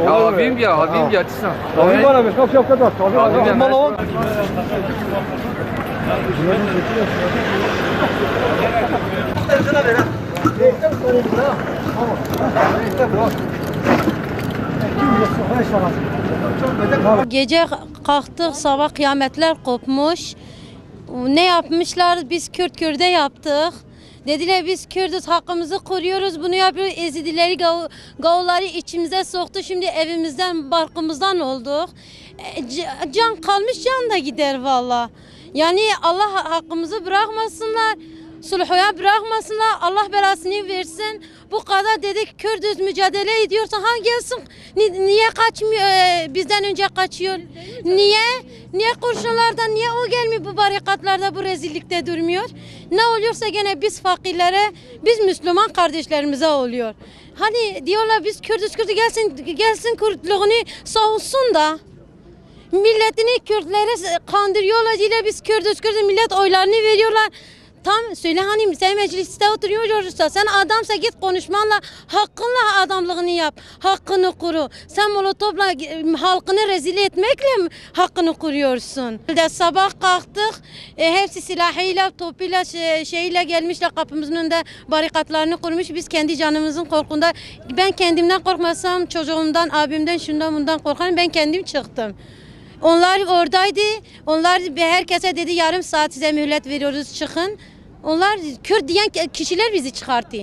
Abim ya, abim ya. Abim bana bir kap şapka da. Abim bana. Gece kalktık, sabah kıyametler kopmuş. Ne yapmışlar? Biz Kürt Kürt'e yaptık. Dediler biz Kürdüz, hakkımızı koruyoruz, bunu yapıyoruz. Ezidileri, gavulları içimize soktu. Şimdi evimizden, barkımızdan olduk. Can kalmış, can da gider valla. Yani Allah hakkımızı bırakmasınlar. Sulhuya bırakmasınlar. Allah belasını versin. Bu kadar dedik, Kürdüz, mücadele ediyorsa ha gelsin. Niye kaçmıyor? Bizden önce kaçıyor. Niye? Niye kurşunlardan, niye o gelmiyor bu barikatlarda, bu rezillikte durmuyor? Ne oluyorsa gene biz fakirlere, biz Müslüman kardeşlerimize oluyor. Hani diyorlar biz Kürdüz, gelsin Kürtlüğünü savunsun da. Milletini Kürtlere kandırıyorlar diye biz Kürdüz, millet oylarını veriyorlar. Tam söyle hani sen mecliste oturuyorsa sen adamsa git konuşmanla hakkınla adamlığını yap. Hakkını koru. Sen molotofla halkını rezil etmekle mi hakkını kuruyorsun? Sabah kalktık. Hepsi silahıyla, topuyla, şeyle gelmişler kapımızın önünde barikatlarını kurmuş. Biz kendi canımızın korkunda. Ben kendimden korkmasam çocuğumdan, abimden, şundan bundan korkarım. Ben kendim çıktım. Onlar oradaydı. Onlar herkese dedi yarım saat size mühlet veriyoruz çıkın. Onlar Kürt diyen kişiler bizi çıkarttı.